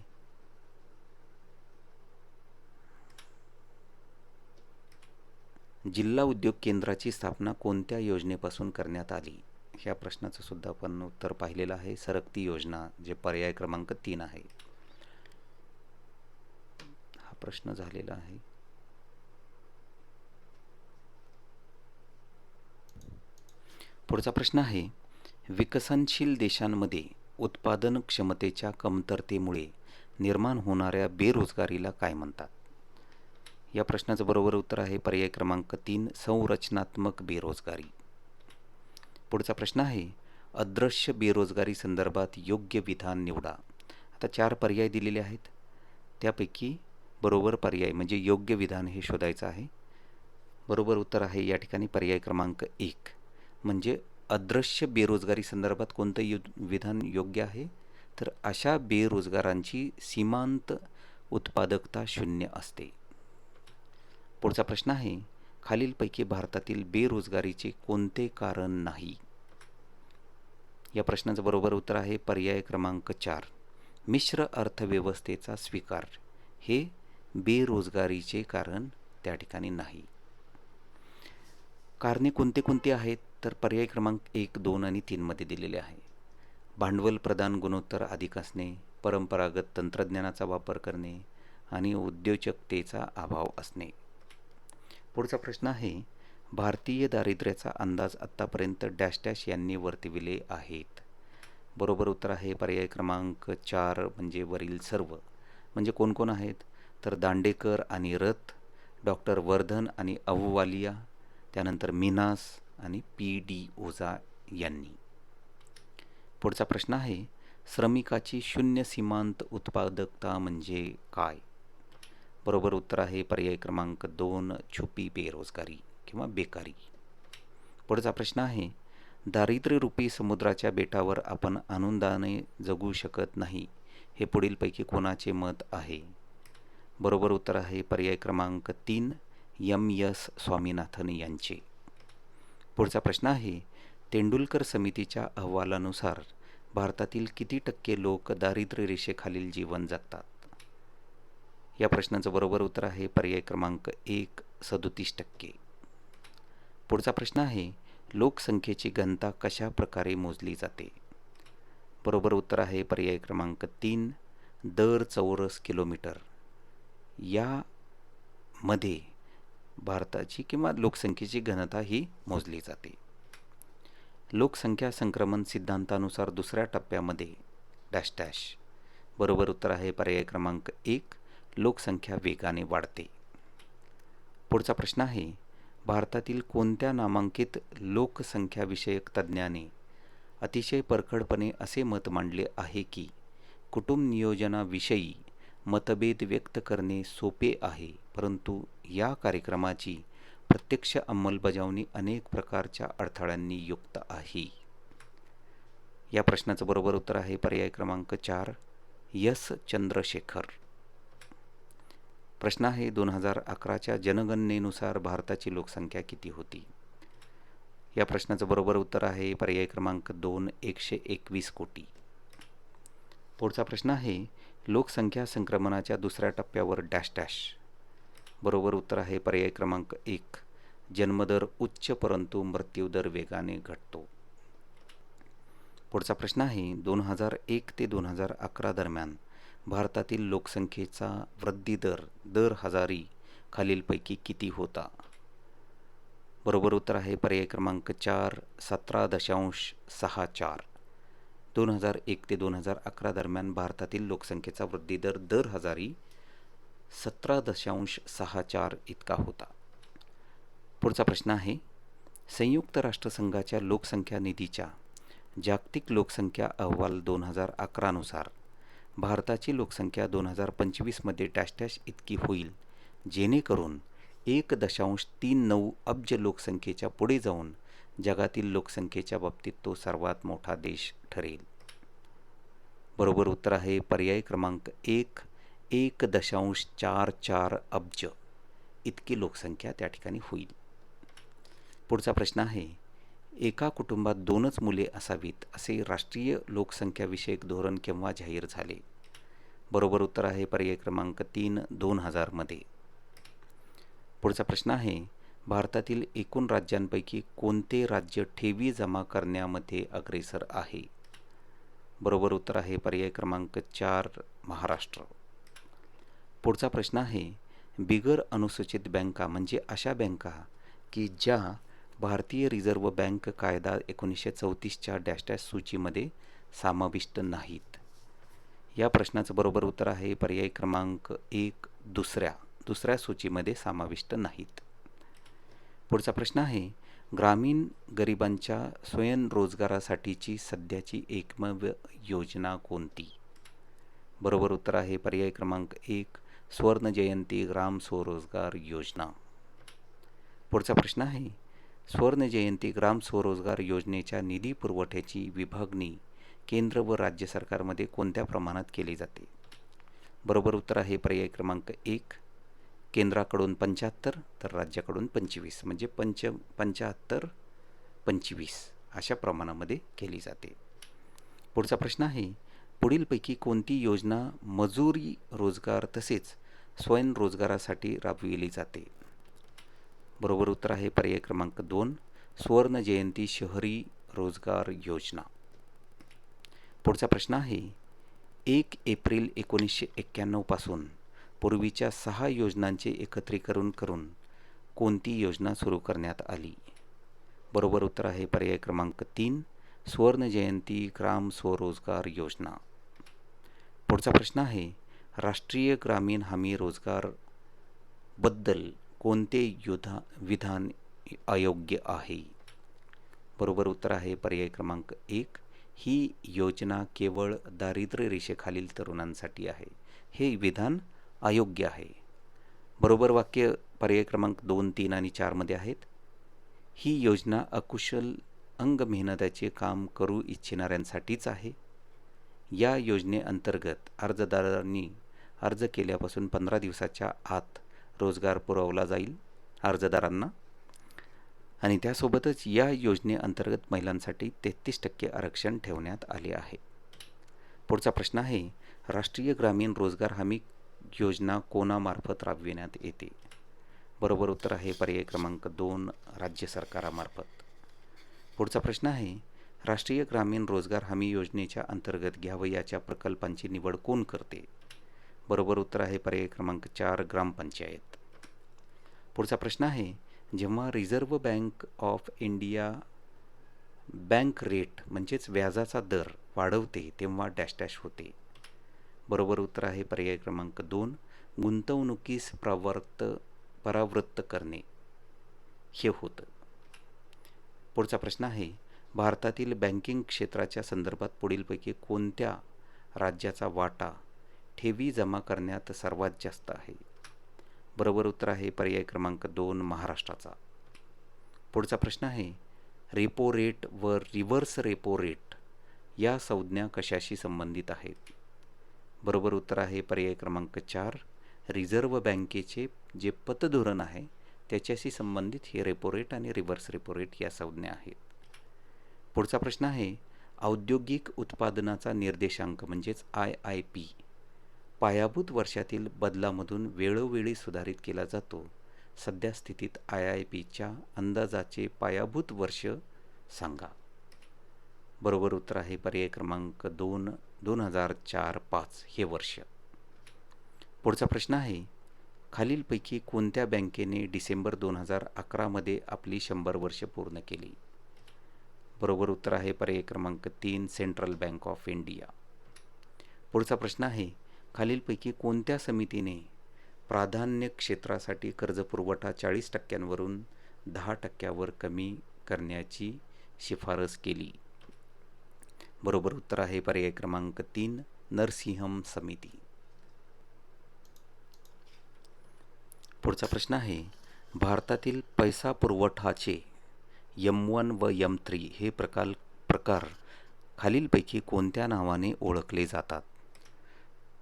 जिल्हा उद्योग केंद्राची स्थापना कोणत्या योजनेपासून करण्यात आली? ह्या प्रश्नाचं सुद्धा आपण उत्तर पाहिलेलं आहे, सरकती योजना, जे पर्याय क्रमांक 3 आहे. हा प्रश्न झालेला आहे. पुढचा प्रश्न आहे, विकसनशील देशांमध्ये उत्पादन क्षमतेच्या कमतरतेमुळे निर्माण होणाऱ्या बेरोजगारीला काय म्हणतात? या प्रश्नाचं बरोबर उत्तर आहे पर्याय क्रमांक 3, संरचनात्मक बेरोजगारी. पुढचा प्रश्न आहे, अदृश्य बेरोजगारी संदर्भात योग्य विधान निवडा. आता 4 पर्याय दिलेले आहेत, त्यापैकी बरोबर पर्याय म्हणजे योग्य विधान हे शोधायचं आहे. बरोबर उत्तर आहे या ठिकाणी पर्याय क्रमांक 1, म्हणजे अदृश्य बेरोजगारी संदर्भात कोणतं विधान योग्य आहे? तर अशा बेरोजगारांची सीमांत उत्पादकता 0 असते. पुढचा प्रश्न आहे, खालीलपैकी भारतातील बेरोजगारीचे कोणते कारण नाही? या प्रश्नाचं बरोबर उत्तर आहे पर्याय क्रमांक 4, मिश्र अर्थव्यवस्थेचा स्वीकार हे बेरोजगारीचे कारण त्या ठिकाणी नाही. कारणे कोणते कोणते आहेत? तर पर्याय क्रमांक 1, 2 आणि 3 मध्ये दिलेले आहे. भांडवल प्रदान गुणोत्तर अधिक असणे, परंपरागत तंत्रज्ञानाचा वापर करणे आणि उद्योजकतेचा अभाव असणे. पुढचा प्रश्न आहे, भारतीय दारिद्र्याचा अंदाज आत्तापर्यंत डॅश डॅश यांनी वर्तविले आहेत? बरोबर उत्तर आहे पर्याय क्रमांक 4, म्हणजे वरील सर्व. म्हणजे कोण कोण आहेत? तर दांडेकर आणि रथ, डॉक्टर वर्धन आणि अहलुवालिया, त्यानंतर मिनास आणि P.D. ओझा यांनी. पुढचा प्रश्न आहे, श्रमिकाची शून्य सीमांत उत्पादकता म्हणजे काय? बरोबर उत्तर आहे पर्याय क्रमांक 2, छुपी बेरोजगारी किंवा बेकारी. पुढचा प्रश्न आहे, दारिद्र्यरूपी समुद्राच्या बेटावर आपण आनंदाने जगू शकत नाही, हे पुढीलपैकी कोणाचे मत आहे? बरोबर उत्तर आहे पर्याय क्रमांक 3, M.S. स्वामीनाथन यांचे. पुढचा प्रश्न आहे, तेंडुलकर समितीच्या अहवालानुसार भारतातील किती टक्के लोक दारिद्र्य रेषेखालील जीवन जगतात? या प्रश्नाचं बरोबर उत्तर आहे पर्याय क्रमांक 1, 37%. पुढचा प्रश्न आहे, लोकसंख्येची घनता कशा प्रकारे मोजली जाते? बरोबर उत्तर आहे पर्याय क्रमांक 3, दर चौरस किलोमीटर. यामध्ये भारताची किंवा लोकसंख्येची घनता ही मोजली जाते. लोकसंख्या संक्रमण सिद्धांतानुसार दुसऱ्या टप्प्यामध्ये डॅश डॅश. बरोबर उत्तर आहे पर्याय क्रमांक 1, लोकसंख्या वेगाने वाढते. पुढचा प्रश्न आहे, भारतातील कोणत्या नामांकित लोकसंख्याविषयक तज्ज्ञाने अतिशय परखडपणे असे मत मांडले आहे की कुटुंब नियोजनाविषयी मतभेद व्यक्त करणे सोपे आहे, परंतु या कार्यक्रमाची प्रत्यक्ष अंमलबजावणी अनेक प्रकारच्या अडथळ्यांनी युक्त आहे? या प्रश्नाचं बरोबर उत्तर आहे पर्याय क्रमांक 4, S. चंद्रशेखर. प्रश्न आहे, 2011च्या जनगणनेनुसार भारताची लोकसंख्या किती होती? या प्रश्नाचं बरोबर उत्तर आहे पर्याय क्रमांक 2, 121 कोटी. पुढचा प्रश्न आहे, लोकसंख्या संक्रमणाच्या दुसऱ्या टप्प्यावर डॅश डॅश. बरोबर उत्तर आहे पर्याय क्रमांक 1, जन्मदर उच्च परंतु मृत्यूदर वेगाने घटतो. पुढचा प्रश्न आहे, 2001 ते 2011 दरम्यान भारतातील लोकसंख्येचा वृद्धी दर हजारी खालीलपैकी किती होता? बरोबर उत्तर आहे पर्याय क्रमांक 4, 17.64. 2001 ते 2011 दरम्यान भारतातील लोकसंख्येचा वृद्धी दर हजारी 17.64 इतका होता. पुढचा प्रश्न आहे, संयुक्त राष्ट्रसंघाच्या लोकसंख्या निधीच्या जागतिक लोकसंख्या अहवाल 2011 नुसार भारताची लोकसंख्या 2025 मध्ये डॅश डॅश इतकी होईल, जेणेकरून 1.39 अब्ज लोकसंख्येच्या पुढे जाऊन जगातील लोकसंख्येच्या बाबतीत तो सर्वात मोठा देश ठरेल. बरोबर उत्तर आहे पर्याय क्रमांक 1, 1.44 अब्ज इतकी लोकसंख्या त्या ठिकाणी होईल. पुढचा प्रश्न आहे, एका कुटुंबात 2च मुले असावीत असे राष्ट्रीय लोकसंख्याविषयक धोरण केव्हा जाहीर झाले? बरोबर उत्तर आहे पर्याय क्रमांक 3, 2000 मध्ये. पुढचा प्रश्न आहे, भारतातील एकूण राज्यांपैकी कोणते राज्य ठेवी जमा करण्यामध्ये अग्रेसर आहे? बरोबर उत्तर आहे पर्याय क्रमांक 4, महाराष्ट्र. पुढचा प्रश्न आहे, बिगर अनुसूचित बँका म्हणजे अशा बँका की ज्या भारतीय रिझर्व्ह बँक कायदा 1934च्या डॅश डॅश सूचीमध्ये समाविष्ट नाहीत. या प्रश्नाचं बरोबर उत्तर आहे पर्याय क्रमांक 1, दुसऱ्या सूचीमध्ये समाविष्ट नाहीत. पुढचा प्रश्न आहे, ग्रामीण गरिबांच्या स्वयंरोजगारासाठीची सध्याची एकमेव योजना कोणती? बरोबर उत्तर आहे पर्याय क्रमांक 1, स्वर्ण जयंती ग्राम स्वरोजगार योजना. पुढचा प्रश्न आहे, स्वर्ण जयंती ग्राम स्वरोजगार योजनेच्या निधी पुरवठ्याची विभागणी केंद्र व राज्य सरकारमध्ये कोणत्या प्रमाणात केली जाते? बरोबर उत्तर आहे पर्याय क्रमांक 1, केंद्राकडून 75 तर राज्याकडून 25, म्हणजे 75-25 अशा प्रमाणामध्ये केली जाते. पुढचा प्रश्न आहे, पुढीलपैकी कोणती योजना मजुरी रोजगार तसेच स्वयंरोजगारासाठी राबविली जाते? बरोबर उत्तर आहे पर्याय क्रमांक 2, स्वर्ण जयंती शहरी रोजगार योजना. पुढचा प्रश्न आहे, 1 एप्रिल 1991 पासून पूर्वीच्या 6 योजनांचे एकत्रीकरण करून कोणती योजना सुरू करण्यात आली? बरोबर उत्तर आहे पर्याय क्रमांक 3, स्वर्ण जयंती ग्राम स्वरोजगार योजना. पुढचा प्रश्न आहे, राष्ट्रीय ग्रामीण हमी रोजगार बद्दल कोणते विधान अयोग्य आहे? बरोबर उत्तर आहे पर्याय क्रमांक 1. ही योजना केवळ दारिद्र्य रेषेखालील तरुणांसाठी आहे. हे विधान अयोग्य आहे. बरोबर वाक्य पर्याय क्रमांक 2, 3 आणि 4 मध्ये आहेत. ही योजना अकुशल अंग मेहनतीचे काम करू इच्छिणाऱ्यांसाठीच आहे. या योजनेअंतर्गत अर्जदारांनी अर्ज केल्यापासून 15 दिवसाच्या आत रोजगार पुरवला जाईल अर्जदारांना. आणि त्यासोबतच या योजनेअंतर्गत महिलांसाठी 33% आरक्षण ठेवण्यात आले आहे. पुढचा प्रश्न आहे, राष्ट्रीय ग्रामीण रोजगार हमी योजना कोणामार्फत राबविण्यात येते? बरोबर उत्तर आहे पर्याय क्रमांक 2, राज्य सरकारामार्फत. पुढचा प्रश्न आहे, राष्ट्रीय ग्रामीण रोजगार हमी योजनेच्या अंतर्गत घ्यावयाच्या प्रकल्पांची निवड कोण करते? बरोबर उत्तर आहे पर्याय क्रमांक 4, ग्रामपंचायत. पुढचा प्रश्न आहे, जेव्हा reserve bank of India bank rate म्हणजेच व्याजाचा दर वाढवते तेव्हा डॅश डॅश होते? बरोबर उत्तर आहे पर्याय क्रमांक 2, गुंतवणुकीस परावृत्त करणे हे होतं. पुढचा प्रश्न आहे, भारतातील बँकिंग क्षेत्राच्या संदर्भात पुढीलपैकी कोणत्या राज्याचा वाटा ठेवी जमा करण्यात सर्वात जास्त आहे? बरोबर उत्तर आहे पर्याय क्रमांक 2, महाराष्ट्राचा. पुढचा प्रश्न आहे, रेपो रेट व रिव्हर्स रेपो रेट या संज्ञा कशाशी संबंधित आहेत? बरोबर उत्तर आहे पर्याय क्रमांक 4, रिझर्व्ह बँकेचे जे पतधोरण आहे त्याच्याशी संबंधित हे रेपो रेट आणि रिव्हर्स रेपो रेट या संज्ञा आहेत. पुढचा प्रश्न आहे, औद्योगिक उत्पादनाचा निर्देशांक म्हणजेच IIP पायाभूत वर्षातील बदलामधून वेळोवेळी सुधारित केला जातो. सध्या स्थितीत IIPच्या अंदाजाचे पायाभूत वर्ष सांगा. बरोबर उत्तर आहे पर्याय क्रमांक 2, 2004-5 हे वर्ष. पुढचा प्रश्न आहे, खालीलपैकी कोणत्या बँकेने डिसेंबर 2011 मध्ये आपली 100 वर्ष पूर्ण केली? बरोबर उत्तर आहे पर्याय क्रमांक 3, सेंट्रल बँक ऑफ इंडिया. पुढचा प्रश्न आहे, खालीलपैकी कोणत्या समितीने प्राधान्य क्षेत्रासाठी कर्जपुरवठा 40%वरून 10%वर कमी करण्याची शिफारस केली? बरोबर उत्तर आहे पर्याय क्रमांक 3, नरसिंहम समिती. पुढचा प्रश्न आहे, भारतातील पैसा पुरवठाचे M1 व M3 हे प्रकार खालीलपैकी कोणत्या नावाने ओळखले जातात?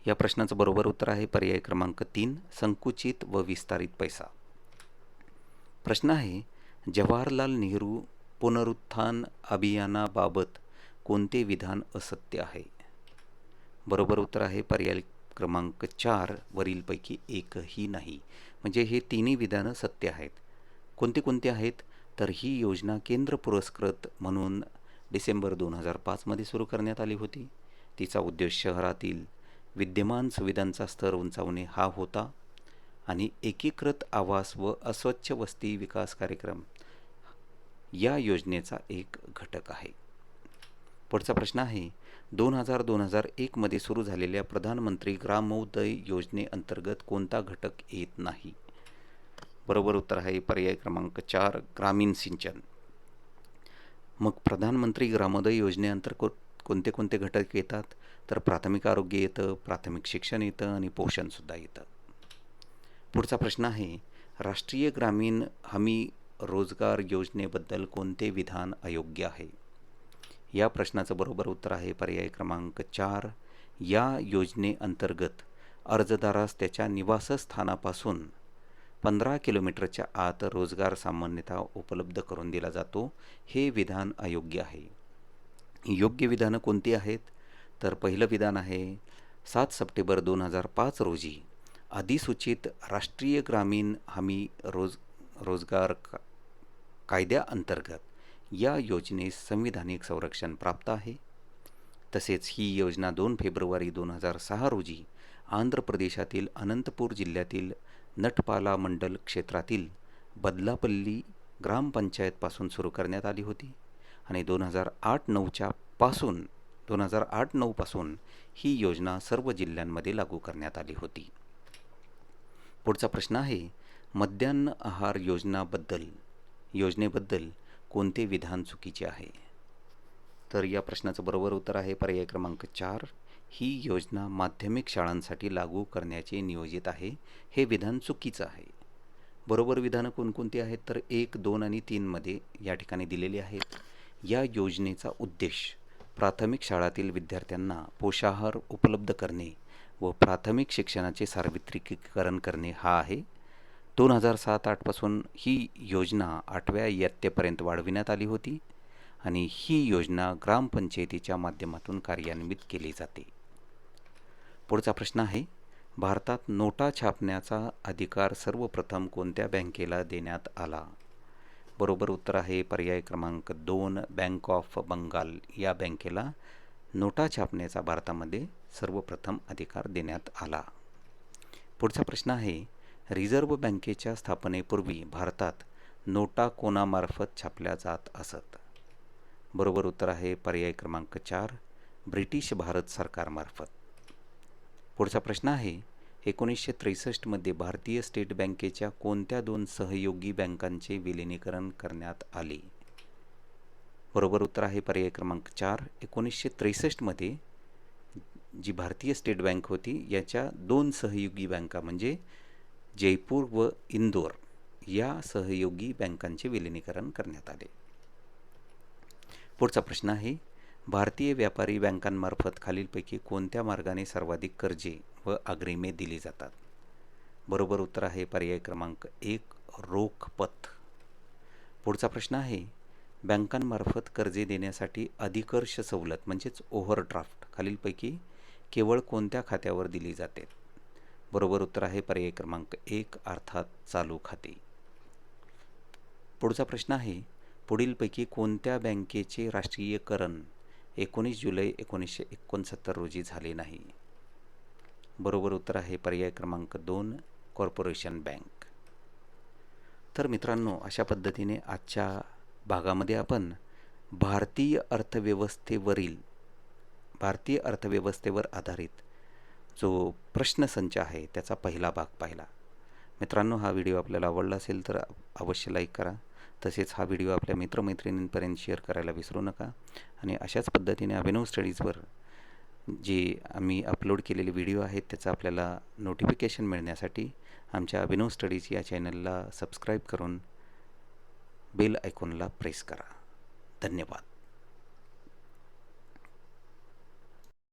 या प्रश्नाचं बरोबर उत्तर आहे पर्याय क्रमांक 3, संकुचित व विस्तारित पैसा. प्रश्न आहे, जवाहरलाल नेहरू पुनरुत्थान अभियानाबाबत कोणते विधान असत्य आहे? बरोबर उत्तर आहे पर्याय क्रमांक 4, वरीलपैकी एकही नाही. म्हणजे हे तिन्ही विधानं सत्य आहेत. कोणते कोणते आहेत? तर ही योजना केंद्र पुरस्कृत म्हणून डिसेंबर 2005 मध्ये सुरू करण्यात आली होती. तिचा उद्देश शहरातील विद्यमान सुविधांचा स्तर उंचावणे हा होता आणि एकीकृत आवास व अस्वच्छ वस्ती विकास कार्यक्रम या योजनेचा एक घटक आहे. पुढचा प्रश्न आहे, 2000-2001 मध्ये सुरू झालेल्या प्रधानमंत्री ग्रामोदय योजनेअंतर्गत कोणता घटक येत नाही? बरोबर उत्तर आहे पर्याय क्रमांक 4, ग्रामीण सिंचन. मग प्रधानमंत्री ग्रामोदय योजनेअंतर्गत कोणते कोणते घटक येतात? तर प्राथमिक आरोग्य येतं, प्राथमिक शिक्षण येतं आणि पोषणसुद्धा येतं. पुढचा प्रश्न आहे, राष्ट्रीय ग्रामीण हमी रोजगार योजनेबद्दल कोणते विधान अयोग्य आहे? या प्रश्नाचं बरोबर उत्तर आहे पर्याय क्रमांक 4, या योजनेअंतर्गत अर्जदारास त्याच्या निवासस्थानापासून 15 किलोमीटरच्या आत रोजगार सामान्यतः उपलब्ध करून दिला जातो. हे विधान अयोग्य आहे. योग्य विधानं कोणती आहेत? तर पहिलं विधान आहे, 7 सप्टेंबर 2005 रोजी अधिसूचित राष्ट्रीय ग्रामीण हमी रोजगार कायद्याअंतर्गत या योजनेस संविधानिक संरक्षण प्राप्त आहे. तसेच ही योजना 2 फेब्रुवारी 2006 रोजी आंध्र प्रदेशातील अनंतपूर जिल्ह्यातील नटपाला मंडल क्षेत्रातील बदलापल्ली ग्रामपंचायतपासून सुरू करण्यात आली होती आणि 2008-9 पासून ही योजना सर्व जिल्ह्यांमध्ये लागू करण्यात आली होती. पुढचा प्रश्न आहे, मध्यान्ह आहार योजनाबद्दल योजनेबद्दल कोणते विधान चुकीचे आहे? तर या प्रश्नाचं बरोबर उत्तर आहे पर्याय क्रमांक 4. ही योजना माध्यमिक शाळांसाठी लागू करण्याचे नियोजित आहे. हे विधान चुकीचं आहे. बरोबर विधानं कोणकोणती आहेत? तर 1, 2 आणि 3 मध्ये या ठिकाणी दिलेली आहेत. या योजनेचा उद्देश प्राथमिक शाळातील विद्यार्थ्यांना पोषाहार उपलब्ध करणे व प्राथमिक शिक्षणाचे सार्वत्रिकीकरण करणे हा आहे. 2007-08 पासून ही योजना 8व्या इयत्तेपर्यंत वाढविण्यात आली होती आणि ही योजना ग्रामपंचायतीच्या माध्यमातून कार्यान्वित केली जाते. पुढचा प्रश्न आहे, भारतात नोटा छापण्याचा अधिकार सर्वप्रथम कोणत्या बँकेला देण्यात आला? बरोबर उत्तर आहे पर्याय क्रमांक 2. बँक ऑफ बंगाल या बँकेला नोटा छापण्याचा भारतामध्ये सर्वप्रथम अधिकार देण्यात आला. पुढचा प्रश्न आहे, रिझर्व्ह बँकेच्या स्थापनेपूर्वी भारतात नोटा कोणामार्फत छापल्या जात असत? बरोबर उत्तर आहे पर्याय क्रमांक 4. ब्रिटिश भारत सरकारमार्फत. पुढचा प्रश्न आहे, 1963 मध्ये भारतीय स्टेट बँकेच्या कोणत्या 2 सहयोगी बँकांचे विलिनीकरण करण्यात आले? बरोबर उत्तर आहे पर्याय क्रमांक 4. 1963 मध्ये जी भारतीय स्टेट बँक होती याच्या 2 सहयोगी बँका म्हणजे जयपूर व इंदोर या सहयोगी बँकांचे विलिनीकरण करण्यात आले. पुढचा प्रश्न आहे, भारतीय व्यापारी बँकांमार्फत खालीलपैकी कोणत्या मार्गाने सर्वाधिक कर्जे व अग्रिमे दिली जातात? बरोबर उत्तर आहे पर्याय क्रमांक 1. रोख पत. पुढचा प्रश्न आहे, बँकांमार्फत कर्जे देण्यासाठी अधिकर्ष सवलत म्हणजेच ओव्हरड्राफ्ट खालीलपैकी केवळ कोणत्या खात्यावर दिली जाते? बरोबर उत्तर आहे पर्याय क्रमांक 1. अर्थात चालू खाते. पुढचा प्रश्न आहे, पुढीलपैकी कोणत्या बँकेचे राष्ट्रीयकरण 19 जुलै 1969 रोजी झाले नाही? बरोबर उत्तर आहे पर्याय क्रमांक 2. Corporation bank. तर मित्रांनो, अशा पद्धतीने आजच्या भागामध्ये आपण भारतीय अर्थव्यवस्थेवर आधारित जो प्रश्नसंच आहे त्याचा पहिला भाग पाहिला. मित्रांनो, हा व्हिडिओ आपल्याला आवडला असेल तर अवश्य लाईक करा. तसेच हा व्हिडिओ आपल्या मित्रमैत्रिणींपर्यंत शेअर करायला विसरू नका. आणि अशाच पद्धतीने अभिनव स्टडीजवर जे आम्ही अपलोड केलेले व्हिडिओ आहेत त्याचं आपल्याला नोटिफिकेशन मिळण्यासाठी आमच्या अभिनव स्टडीज या चॅनलला सबस्क्राईब करून बेल आयकॉनला प्रेस करा. धन्यवाद.